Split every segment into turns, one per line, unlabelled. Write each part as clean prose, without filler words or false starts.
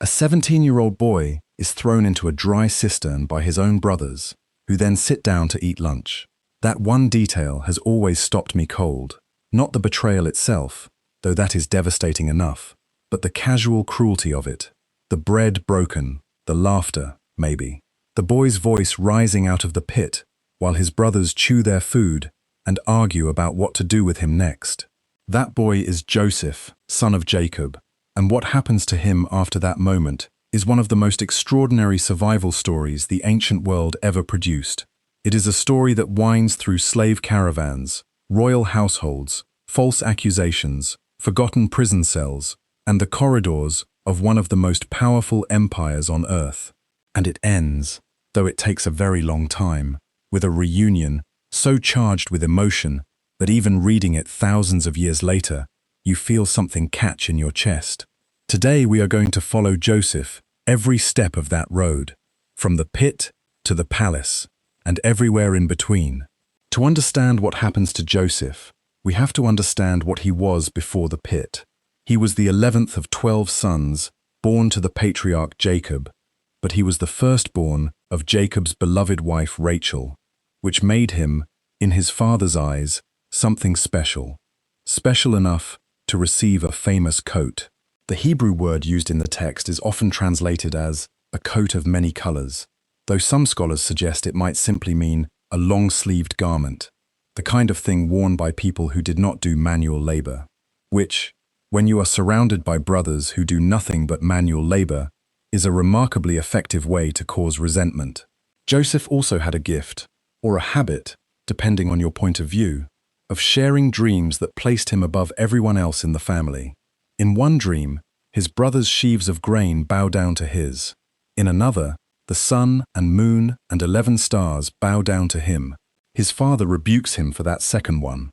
A 17-year-old boy is thrown into a dry cistern by his own brothers, who then sit down to eat lunch. That one detail has always stopped me cold. Not the betrayal itself, though that is devastating enough, but the casual cruelty of it. The bread broken, the laughter, maybe. The boy's voice rising out of the pit, while his brothers chew their food and argue about what to do with him next. That boy is Joseph, son of Jacob, and what happens to him after that moment is one of the most extraordinary survival stories the ancient world ever produced. It is a story that winds through slave caravans, royal households, false accusations, forgotten prison cells, and the corridors of one of the most powerful empires on earth. And it ends, though it takes a very long time, with a reunion so charged with emotion that even reading it thousands of years later, you feel something catch in your chest. Today we are going to follow Joseph every step of that road, from the pit to the palace, and everywhere in between. To understand what happens to Joseph, we have to understand what he was before the pit. He was the 11th of 12 sons, born to the patriarch Jacob, but he was the firstborn of Jacob's beloved wife Rachel, which made him, in his father's eyes, something special. Special enough to receive a famous coat. The Hebrew word used in the text is often translated as a coat of many colors, though some scholars suggest it might simply mean a long-sleeved garment, the kind of thing worn by people who did not do manual labor, which, when you are surrounded by brothers who do nothing but manual labor, is a remarkably effective way to cause resentment. Joseph also had a gift, or a habit, depending on your point of view, of sharing dreams that placed him above everyone else in the family. In one dream, his brother's sheaves of grain bow down to his. In another, the sun and moon and 11 stars bow down to him. His father rebukes him for that second one.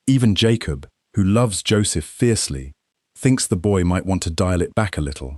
Even Jacob, who loves Joseph fiercely, thinks the boy might want to dial it back a little.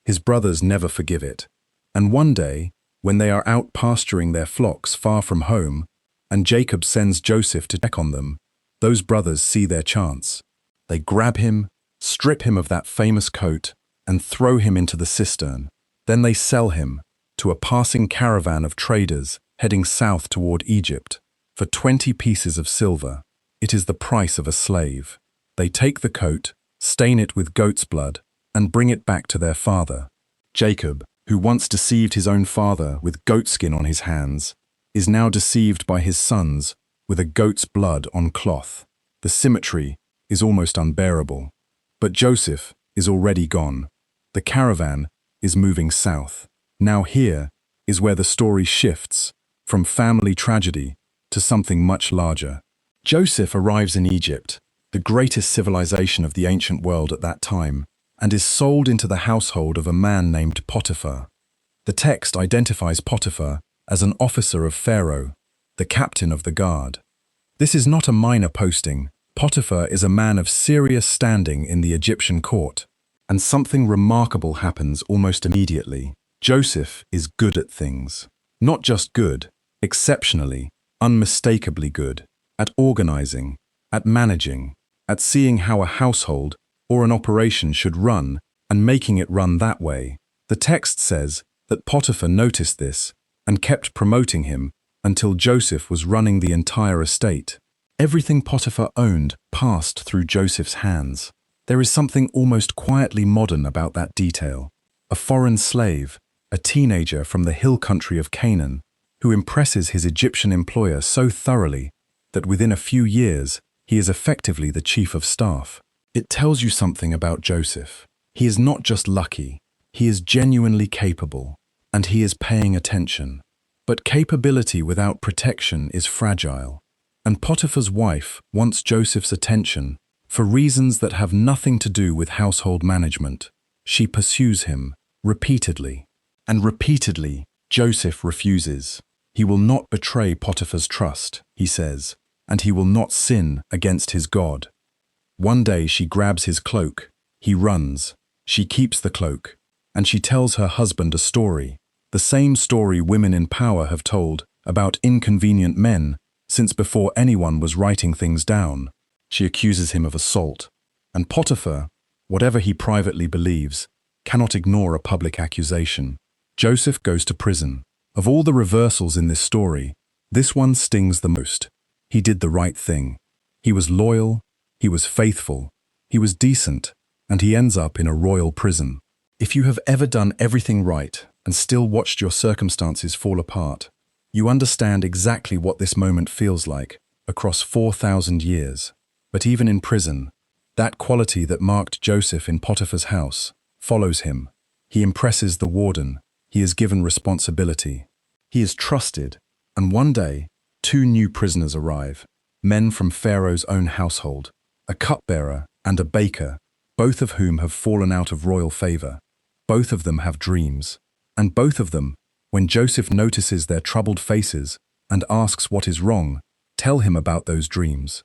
His brothers never forgive it. And one day, when they are out pasturing their flocks far from home, and Jacob sends Joseph to check on them, those brothers see their chance. They grab him, strip him of that famous coat, and throw him into the cistern. Then they sell him to a passing caravan of traders heading south toward Egypt for 20 pieces of silver. It is the price of a slave. They take the coat, stain it with goat's blood, and bring it back to their father. Jacob, who once deceived his own father with goatskin on his hands, is now deceived by his sons with a goat's blood on cloth. The symmetry is almost unbearable. But Joseph is already gone. The caravan is moving south. Now here is where the story shifts from family tragedy to something much larger. Joseph arrives in Egypt, the greatest civilization of the ancient world at that time, and is sold into the household of a man named Potiphar. The text identifies Potiphar as an officer of Pharaoh, the captain of the guard. This is not a minor posting. Potiphar is a man of serious standing in the Egyptian court, and something remarkable happens almost immediately. Joseph is good at things. Not just good, exceptionally, unmistakably good, at organizing, at managing, at seeing how a household or an operation should run and making it run that way. The text says that Potiphar noticed this and kept promoting him until Joseph was running the entire estate. Everything Potiphar owned passed through Joseph's hands. There is something almost quietly modern about that detail. A foreign slave, a teenager from the hill country of Canaan, who impresses his Egyptian employer so thoroughly that within a few years he is effectively the chief of staff. It tells you something about Joseph. He is not just lucky, he is genuinely capable, and he is paying attention. But capability without protection is fragile, and Potiphar's wife wants Joseph's attention for reasons that have nothing to do with household management. She pursues him repeatedly, and repeatedly Joseph refuses. He will not betray Potiphar's trust, he says, and he will not sin against his God. One day she grabs his cloak, he runs, she keeps the cloak, and she tells her husband a story, the same story women in power have told about inconvenient men since before anyone was writing things down. She accuses him of assault, and Potiphar, whatever he privately believes, cannot ignore a public accusation. Joseph goes to prison. Of all the reversals in this story, this one stings the most. He did the right thing. He was loyal, he was faithful, he was decent, and he ends up in a royal prison. If you have ever done everything right and still watched your circumstances fall apart, you understand exactly what this moment feels like across 4,000 years. But even in prison, that quality that marked Joseph in Potiphar's house follows him. He impresses the warden. He is given responsibility. He is trusted. And one day, 2 new prisoners arrive, men from Pharaoh's own household, a cupbearer and a baker, both of whom have fallen out of royal favor. Both of them have dreams. And both of them, when Joseph notices their troubled faces and asks what is wrong, tell him about those dreams.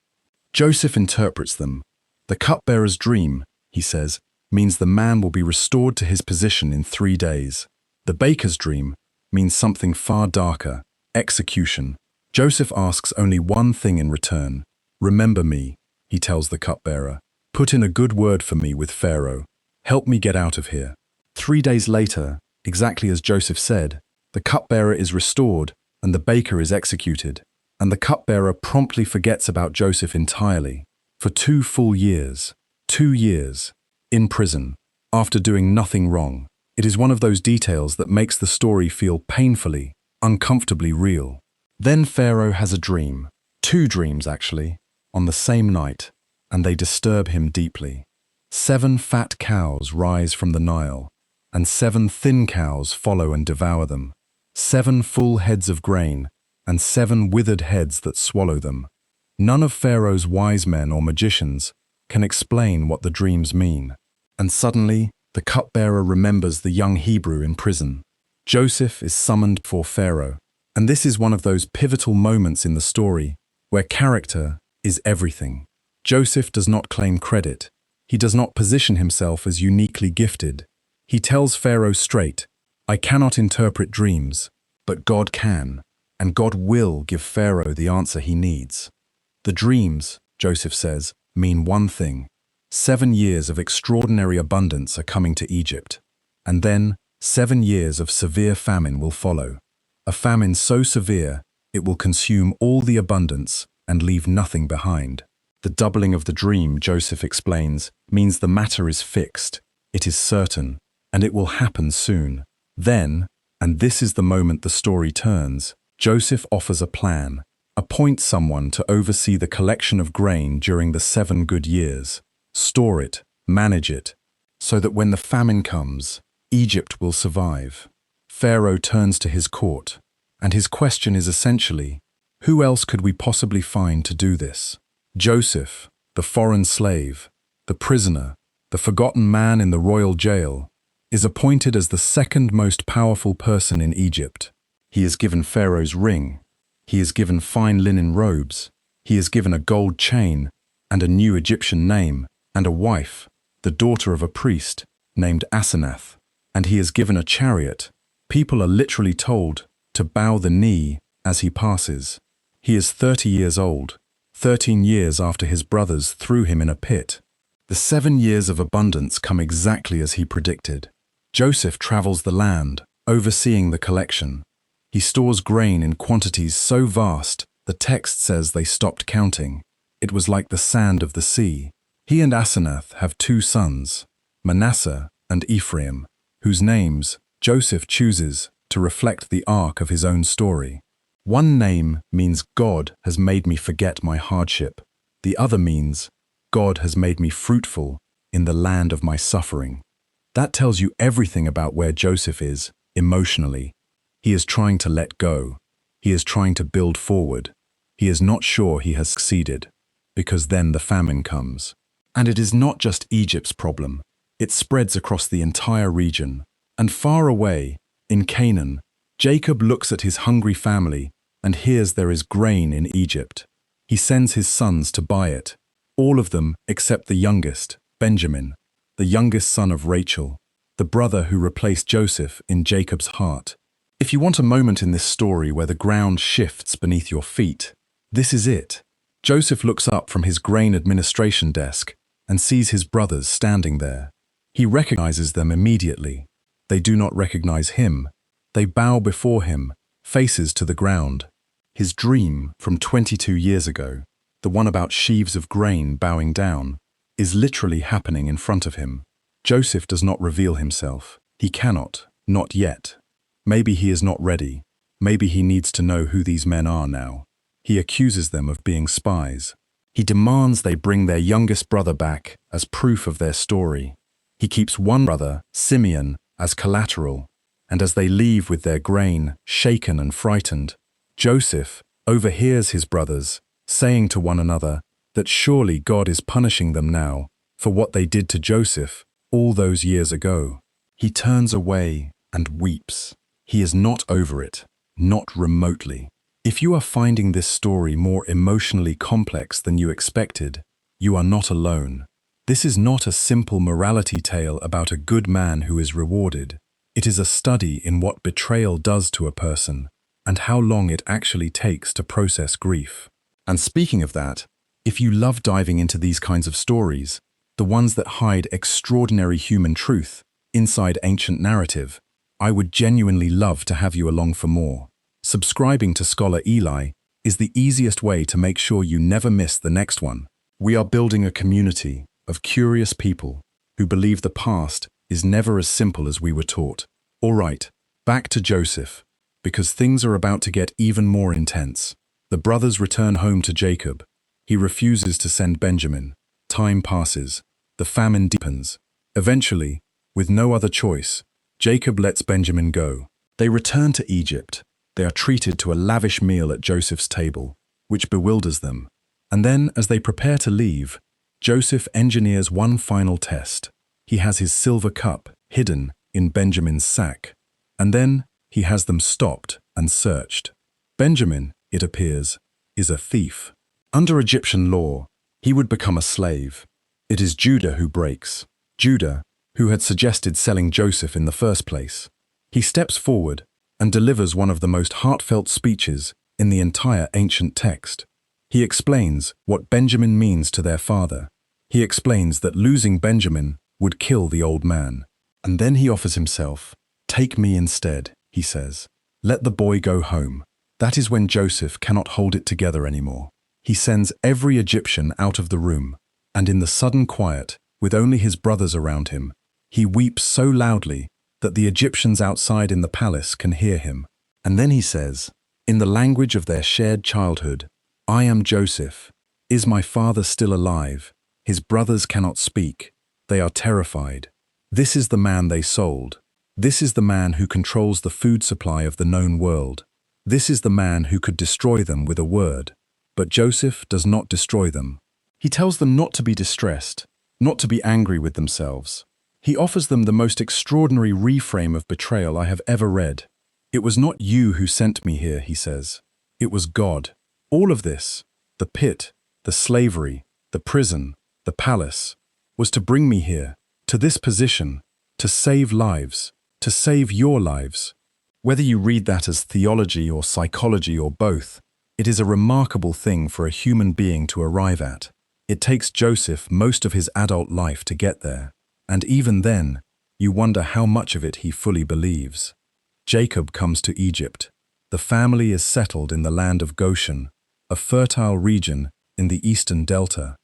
Joseph interprets them. The cupbearer's dream, he says, means the man will be restored to his position in 3 days. The baker's dream means something far darker, execution. Joseph asks only one thing in return. Remember me, he tells the cupbearer. Put in a good word for me with Pharaoh. Help me get out of here. 3 days later, exactly as Joseph said, the cupbearer is restored and the baker is executed. And the cupbearer promptly forgets about Joseph entirely. For 2 full years, 2 years, in prison, after doing nothing wrong. It is one of those details that makes the story feel painfully, uncomfortably real. Then Pharaoh has a dream, 2 dreams actually, on the same night, and they disturb him deeply. 7 fat cows rise from the Nile, and 7 thin cows follow and devour them. 7 full heads of grain, and 7 withered heads that swallow them. None of Pharaoh's wise men or magicians can explain what the dreams mean. And suddenly, the cupbearer remembers the young Hebrew in prison. Joseph is summoned before Pharaoh, and this is one of those pivotal moments in the story where character is everything. Joseph does not claim credit. He does not position himself as uniquely gifted. He tells Pharaoh straight, I cannot interpret dreams, but God can, and God will give Pharaoh the answer he needs. The dreams, Joseph says, mean one thing. 7 years of extraordinary abundance are coming to Egypt, and then 7 years of severe famine will follow. A famine so severe, it will consume all the abundance and leave nothing behind. The doubling of the dream, Joseph explains, means the matter is fixed, it is certain, and it will happen soon. Then, and this is the moment the story turns, Joseph offers a plan. Appoint someone to oversee the collection of grain during the 7 good years. Store it, manage it, so that when the famine comes, Egypt will survive. Pharaoh turns to his court, and his question is essentially, who else could we possibly find to do this? Joseph, the foreign slave, the prisoner, the forgotten man in the royal jail, is appointed as the 2nd most powerful person in Egypt. He is given Pharaoh's ring. He is given fine linen robes. He is given a gold chain and a new Egyptian name and a wife, the daughter of a priest named Asenath. And he is given a chariot. People are literally told to bow the knee as he passes. He is 30 years old, 13 years after his brothers threw him in a pit. The 7 years of abundance come exactly as he predicted. Joseph travels the land, overseeing the collection. He stores grain in quantities so vast, the text says they stopped counting. It was like the sand of the sea. He and Asenath have 2 sons, Manasseh and Ephraim, whose names Joseph chooses to reflect the arc of his own story. One name means God has made me forget my hardship. The other means God has made me fruitful in the land of my suffering. That tells you everything about where Joseph is emotionally. He is trying to let go. He is trying to build forward. He is not sure he has succeeded, because then the famine comes. And it is not just Egypt's problem. It spreads across the entire region. And far away, in Canaan, Jacob looks at his hungry family and hears there is grain in Egypt. He sends his sons to buy it, all of them except the youngest, Benjamin, the youngest son of Rachel, the brother who replaced Joseph in Jacob's heart. If you want a moment in this story where the ground shifts beneath your feet, this is it. Joseph looks up from his grain administration desk and sees his brothers standing there. He recognizes them immediately. They do not recognize him. They bow before him, faces to the ground. His dream from 22 years ago, the one about sheaves of grain bowing down, is literally happening in front of him. Joseph does not reveal himself. He cannot, not yet. Maybe he is not ready. Maybe he needs to know who these men are now. He accuses them of being spies. He demands they bring their youngest brother back as proof of their story. He keeps one brother, Simeon, as collateral, and as they leave with their grain, shaken and frightened, Joseph overhears his brothers saying to one another that surely God is punishing them now for what they did to Joseph all those years ago. He turns away and weeps. He is not over it, not remotely. If you are finding this story more emotionally complex than you expected, you are not alone. This is not a simple morality tale about a good man who is rewarded. It is a study in what betrayal does to a person and how long it actually takes to process grief. And speaking of that, if you love diving into these kinds of stories, the ones that hide extraordinary human truth inside ancient narrative, I would genuinely love to have you along for more. Subscribing to Scholar Eli is the easiest way to make sure you never miss the next one. We are building a community of curious people who believe the past is never as simple as we were taught. All right, back to Joseph, because things are about to get even more intense. The brothers return home to Jacob. He refuses to send Benjamin. Time passes. The famine deepens. Eventually, with no other choice, Jacob lets Benjamin go. They return to Egypt. They are treated to a lavish meal at Joseph's table, which bewilders them. And then, as they prepare to leave, Joseph engineers one final test. He has his silver cup hidden in Benjamin's sack, and then he has them stopped and searched. Benjamin, it appears, is a thief. Under Egyptian law, he would become a slave. It is Judah who breaks. Judah, who had suggested selling Joseph in the first place. He steps forward and delivers one of the most heartfelt speeches in the entire ancient text. He explains what Benjamin means to their father. He explains that losing Benjamin would kill the old man. And then he offers himself. "Take me instead," he says. "Let the boy go home." That is when Joseph cannot hold it together anymore. He sends every Egyptian out of the room, and in the sudden quiet, with only his brothers around him, he weeps so loudly that the Egyptians outside in the palace can hear him. And then he says, in the language of their shared childhood, "I am Joseph. Is my father still alive?" His brothers cannot speak. They are terrified. This is the man they sold. This is the man who controls the food supply of the known world. This is the man who could destroy them with a word. But Joseph does not destroy them. He tells them not to be distressed, not to be angry with themselves. He offers them the most extraordinary reframe of betrayal I have ever read. "It was not you who sent me here," he says. "It was God." All of this, the pit, the slavery, the prison, the palace, was to bring me here, to this position, to save lives, to save your lives. Whether you read that as theology or psychology or both, it is a remarkable thing for a human being to arrive at. It takes Joseph most of his adult life to get there, and even then, you wonder how much of it he fully believes. Jacob comes to Egypt. The family is settled in the land of Goshen, a fertile region in the eastern delta.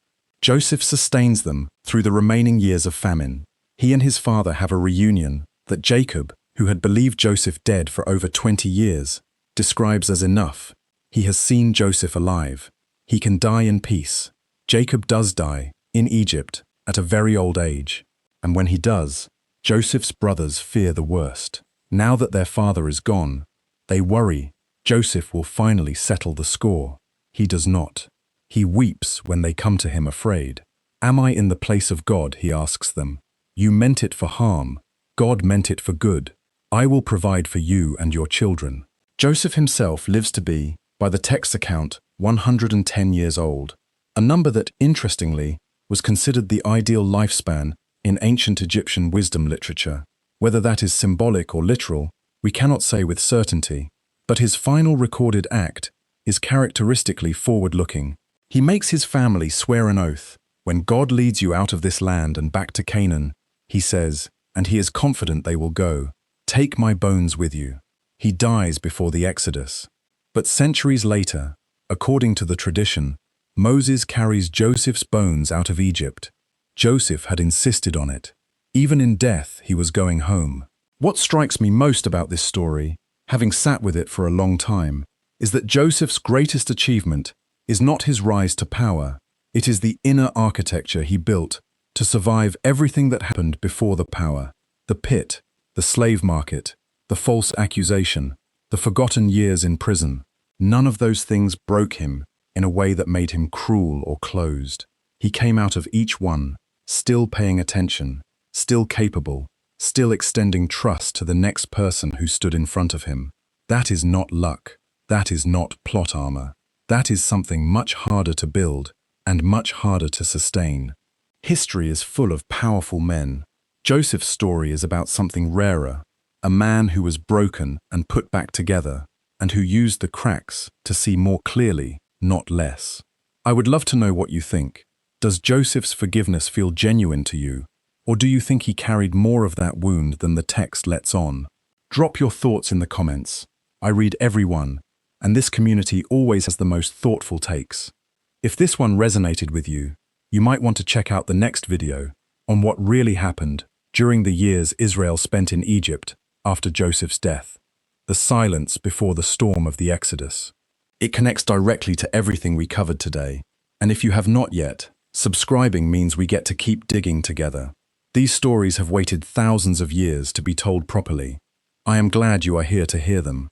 Joseph sustains them through the remaining years of famine. He and his father have a reunion that Jacob, who had believed Joseph dead for over 20 years, describes as enough. He has seen Joseph alive. He can die in peace. Jacob does die, in Egypt, at a very old age. And when he does, Joseph's brothers fear the worst. Now that their father is gone, they worry Joseph will finally settle the score. He does not. He weeps when they come to him afraid. "Am I in the place of God?" he asks them. "You meant it for harm. God meant it for good. I will provide for you and your children." Joseph himself lives to be, by the text's account, 110 years old, a number that, interestingly, was considered the ideal lifespan in ancient Egyptian wisdom literature. Whether that is symbolic or literal, we cannot say with certainty, but his final recorded act is characteristically forward-looking. He makes his family swear an oath, "When God leads you out of this land and back to Canaan, He says, and he is confident they will go, "Take my bones with you." He dies before the Exodus. But centuries later, according to the tradition, Moses carries Joseph's bones out of Egypt. Joseph had insisted on it. Even in death, he was going home. What strikes me most about this story, having sat with it for a long time, is that Joseph's greatest achievement is not his rise to power. It is the inner architecture he built to survive everything that happened before the power: the pit, the slave market, the false accusation, the forgotten years in prison. None of those things broke him in a way that made him cruel or closed. He came out of each one, still paying attention, still capable, still extending trust to the next person who stood in front of him. That is not luck. That is not plot armor. That is something much harder to build and much harder to sustain. History is full of powerful men. Joseph's story is about something rarer, a man who was broken and put back together, and who used the cracks to see more clearly, not less. I would love to know what you think. Does Joseph's forgiveness feel genuine to you, or do you think he carried more of that wound than the text lets on? Drop your thoughts in the comments. I read every one, and this community always has the most thoughtful takes. If this one resonated with you, you might want to check out the next video on what really happened during the years Israel spent in Egypt after Joseph's death. The silence before the storm of the Exodus. It connects directly to everything we covered today, and if you have not yet, subscribing means we get to keep digging together. These stories have waited thousands of years to be told properly. I am glad you are here to hear them.